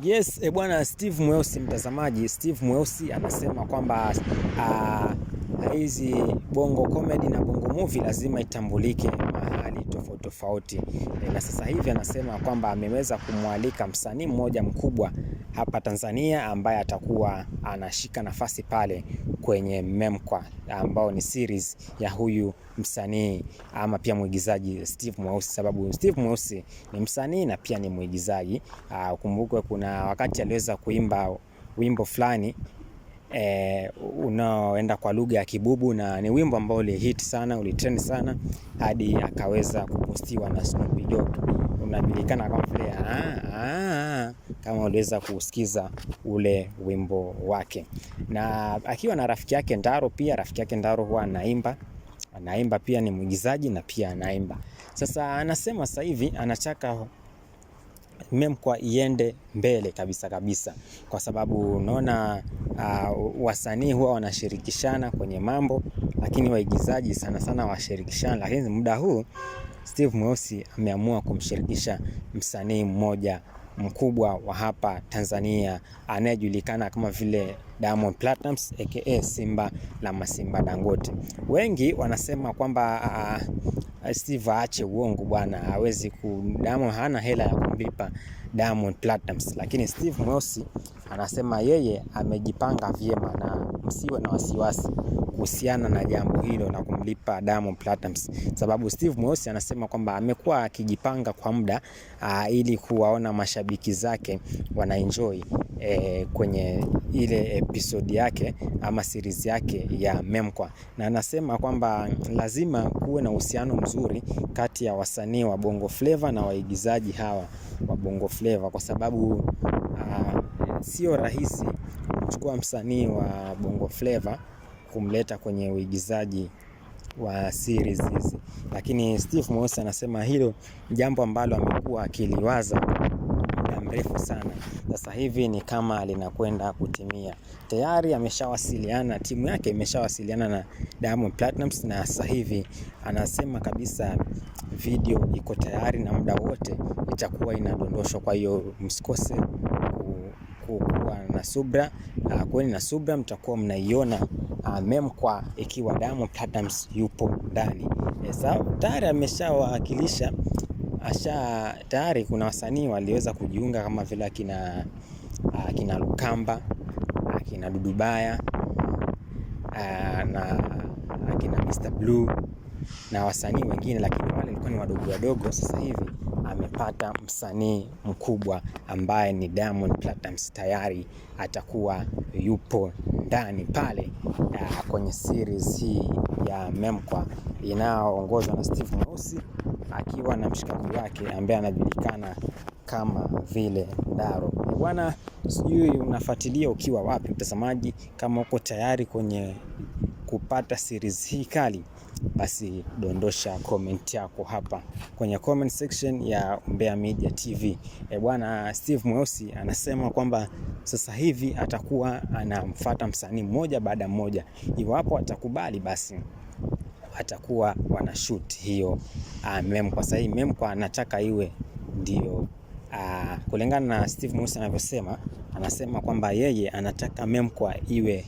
Yes, bwana Steve Mweusi mtazamaji, Steve Mweusi anasema kwamba hizi bongo comedy na bongo movie lazima itambulike mahali tofauti tofauti. Na sasa hivi anasema kwamba ameweza kumwalika msanii mmoja mkubwa hapa Tanzania ambaye atakuwa anashika nafasi pale kwenye Memkwa, ambao ni series ya huyu msanii ama pia mwigizaji Steve Mweusi, sababu Steve Mweusi ni msanii na pia ni mwigizaji. Ukumbuke kuna wakati aliweza kuimba wimbo fulani unaoenda kwa lugha ya Kibubu, na ni wimbo ambao ulihit sana, ulitrend sana hadi akaweza kupostiwa na Snoop Dogg. Unajulikana kama vile kama uliweza kusikiza ule wimbo wake, na akiwa na rafiki yake Ndaro. Pia rafiki yake Ndaro huwa anaimba pia, ni mwigizaji na pia anaimba. Sasa anasema sasa hivi anataka Memkwa iende mbele kabisa, kwa sababu unaona wasanii huwa wanashirikishana kwenye mambo, lakini waigizaji sana sana washirikishana. Lakini muda huu Steve Mweusi ameamua kumshirikisha msanii mmoja mkubwa wa hapa Tanzania anayejulikana kama vile Diamond Platnumz aka Simba la Masimba Dangote. Wengi wanasema kwamba Steve aache uongo bwana, hawezi Diamond hana hela ya kumlipa Diamond Platnumz, lakini Steve Mweusi anasema yeye amejipanga vyema na msiwe na wasiwasi kuhusiana na jambo hilo na kumlipa Diamond Platnumz, sababu Steve Mweusi anasema kwamba amekuwa akijipanga kwa muda ili kuwaona mashabiki zake wanaenjoy kwenye ile episode yake ama series yake ya Memkwa, na anasema kwamba lazima kuwe na uhusiano mzuri kati ya wasanii wa Bongo Flava na waigizaji hawa wa Bongo Flava, kwa sababu sio rahisi kuchukua msanii wa Bongo Flava kumleta kwenye uigizaji wa series hizi. Lakini Steve Mweusi anasema hilo jambo ambalo amekuwa akiliwaza muda mrefu sana, sasa hivi ni kama linakwenda kutimia. Tayari ameshawasiliana, timu yake imeshawasiliana na Diamond Platnumz, na sasa hivi anasema kabisa video iko tayari na muda wote itakuwa inadondoshwa. Kwa hiyo msikose kuwa na subra, kweni na subra, mtakuwa mnaiona Memkwa ikiwa Diamond Platnumz yupo ndani. Sasa tayari ameshawakilisha, tayari kuna wasanii waliweza kujiunga kama vile akina Lukamba, akina Dudubaya na akina Mr Blue na wasanii wengine, lakini wale walikuwa ni wadogo wadogo. Sasa hivi amepata msanii mkubwa ambaye ni Diamond Platnumz, tayari atakuwa yupo ndani pale kwenye series hii ya Memkwa inayoongozwa na Steve Mweusi akiwa na mshikaji wake ambaye anajulikana kama vile Ndaro. Bwana, sijui unafuatilia ukiwa wapi mtazamaji, kama uko tayari kwenye kupata series hii kali, basi dondosha comment yako hapa kwenye comment section ya Umbea Media TV. Bwana, Steve Mweusi anasema kwamba sasa hivi atakuwa anamfuata msanii mmoja baada mmoja, iwapo atakubali basi atakuwa wanashoot hiyo Memkwa. Sasa hii Memkwa anataka iwe ndio kulingana na Steve Mweusi anavyosema, anasema kwamba yeye anataka Memkwa iwe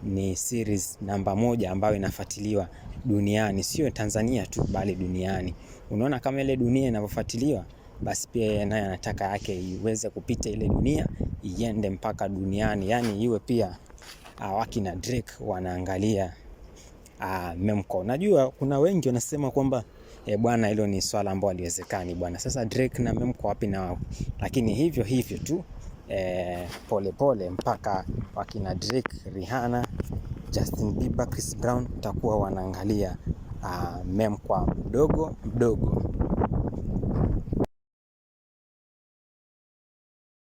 ni series namba 1 ambayo inafuatiliwa duniani, sio Tanzania tu bali duniani. Unaona kama ile dunia inavyofuatiliwa, basi pia yeye naye anataka yake iweze kupita ile dunia iende mpaka duniani, yani iwe pia wakina Drake wanaangalia Memkwa. Najua kuna wengi wanasema kwamba bwana, hilo ni swala ambalo haliwezekani bwana. Sasa Drake na Memkwa wapi na wapi? Lakini hivyo tu pole mpaka wakina Drake, Rihanna, Justin Bieber, Chris Brown takuwa wanaangalia Memkwa mdogo.